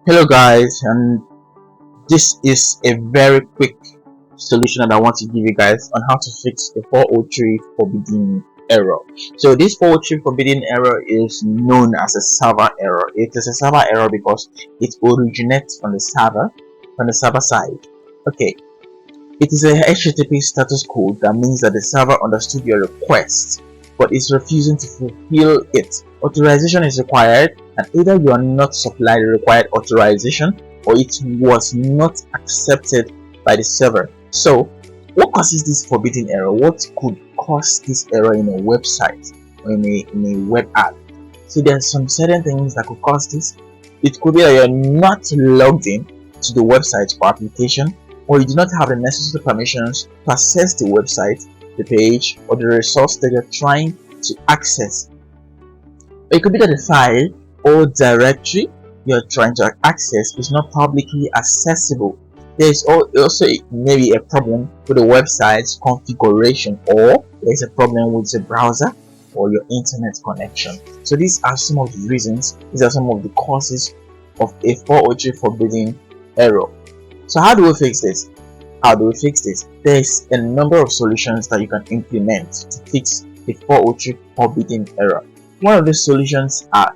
Hello guys, and this is a very quick solution that I want to give you guys on how to fix the 403 forbidden error. So this 403 forbidden error is known as a server error. It is a server error because it originates from the server side. Okay, it is a HTTP status code that means that the server understood your request but is refusing to fulfill it. Authorization is required, and either you are not supplied the required authorization or it was not accepted by the server. So, what causes this forbidden error? What could cause this error in a website or in a web app? So, there are some certain things that could cause this. It could be that you're not logged in to the website or application, or you do not have the necessary permissions to access the website, the page, or the resource that you're trying to access. It could be that the file or directory you're trying to access is not publicly accessible. There is also maybe a problem with the website's configuration, or there's a problem with the browser or your internet connection. So these are some of the reasons, these are some of the causes of a 403 forbidden error. So how do we fix this? There's a number of solutions that you can implement to fix the 403 forbidden error. One of those solutions are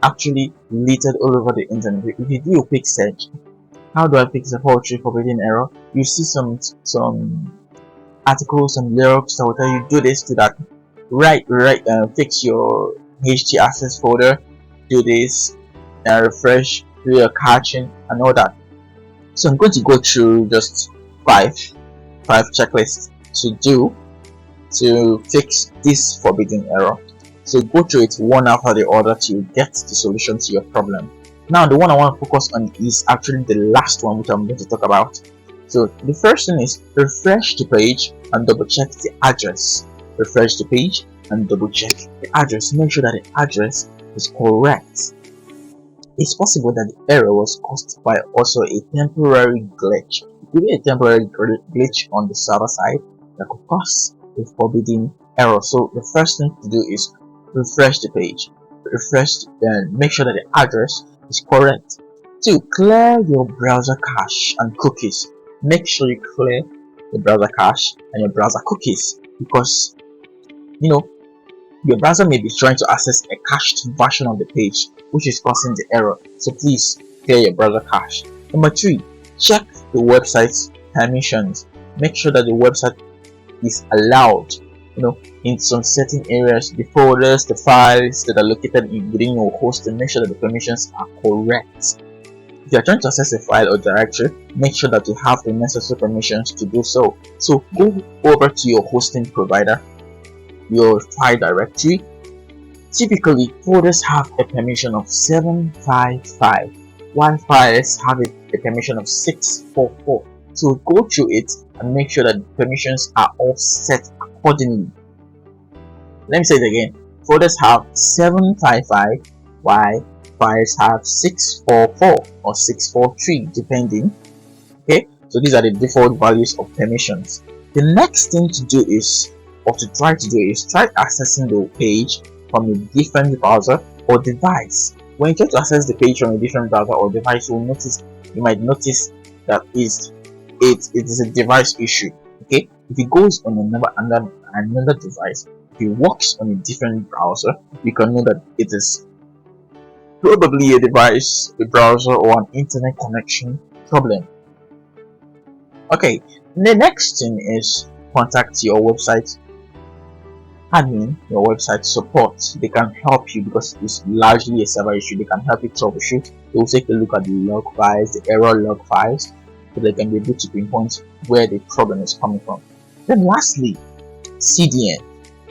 actually listed all over the internet. If you do a quick search, how do I fix the 403 forbidden error? You see some articles, some lyrics that will tell you do this, do that. Fix your HT access folder, do this, refresh, do your caching and all that. So I'm going to go through just five checklists to do to fix this forbidden error. So go through it one after the other to get the solution to your problem. Now the one I want to focus on is actually the last one, which I'm going to talk about. So the first thing is refresh the page and double check the address. Refresh the page and double check the address. Make sure that the address is correct. It's possible that the error was caused by also a temporary glitch. It could be a temporary glitch on the server side that could cause a forbidden error. So the first thing to do is refresh the page. And make sure that the address is correct. 2. Clear your browser cache and cookies. Make sure you clear the browser cache and your browser cookies, because your browser may be trying to access a cached version of the page, which is causing the error. So please clear your browser cache. Number 3, check the website's permissions. Make sure that the website is allowed, in some certain areas, the folders, the files that are located within your hosting. Make sure that the permissions are correct. If you are trying to access a file or directory, make sure that you have the necessary permissions to do so. So go over to your hosting provider, your file directory. Typically, folders have a permission of 755, while files have a permission of 644. So go through it and make sure that the permissions are all set accordingly. Let me say it again. Folders have 755, while files have 644 or 643, depending. Okay, so these are the default values of permissions. The next thing to do is, or to try to do, is try accessing the page from a different browser or device. When you try to access the page from a different browser or device, you might notice that it is a device issue. Okay, if it goes on another device, if it works on a different browser, you can know that it is probably a device, a browser, or an internet connection problem. Okay, the next thing is contact your website admin, your website support. They can help you because it's largely a server issue. They can help you troubleshoot. They will take a look at the log files, the error log files, so they can be able to pinpoint where the problem is coming from. Then lastly, CDN.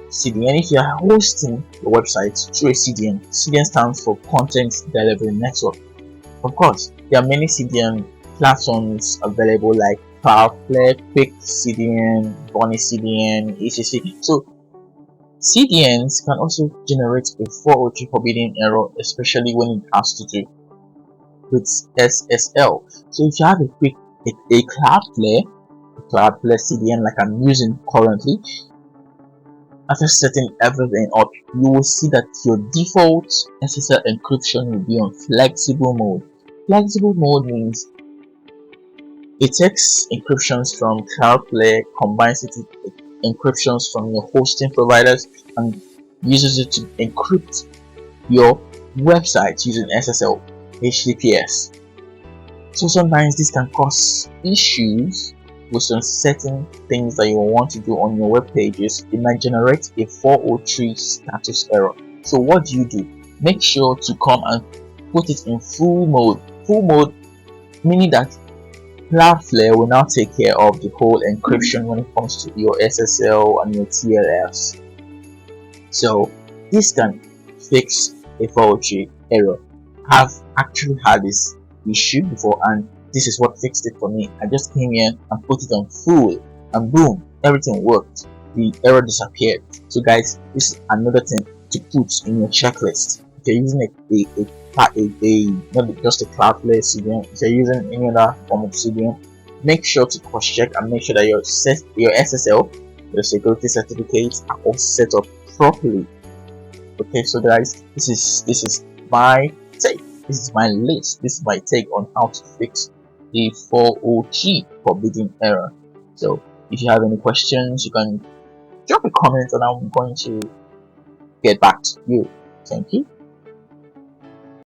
If you are hosting your website through a CDN stands for Content Delivery Network. Of course, there are many CDN platforms available like Powerplay, Quick CDN, Bunny CDN, ECC. So CDNs can also generate a 403 forbidden error, especially when it has to do with SSL. So if you have a Cloudflare CDN like I'm using currently, After setting everything up, you will see that your default SSL encryption will be on flexible mode. Flexible mode means it takes encryptions from Cloudflare, combines it with encryptions from your hosting providers, and uses it to encrypt your website using SSL HTTPS. So sometimes this can cause issues with some certain things that you want to do on your web pages. It might generate a 403 status error. So what do? Make sure to come and put it in full mode. Full mode meaning that Cloudflare will now take care of the whole encryption when it comes to your SSL and your TLS. So this can fix a 403 error. I've actually had this issue before, and this is what fixed it for me. I just came here and put it on full, and boom, everything worked. The error disappeared. So guys, this is another thing to put in your checklist. If you're using not just a Cloudflare CDN, if you're using any other form of CDN, make sure to cross check and make sure that your SSL, your security certificates, are all set up properly. Okay, so guys, this is my take. This is my list. This is my take on how to fix the 403 forbidden error. So if you have any questions, you can drop a comment and I'm going to get back to you. Thank you.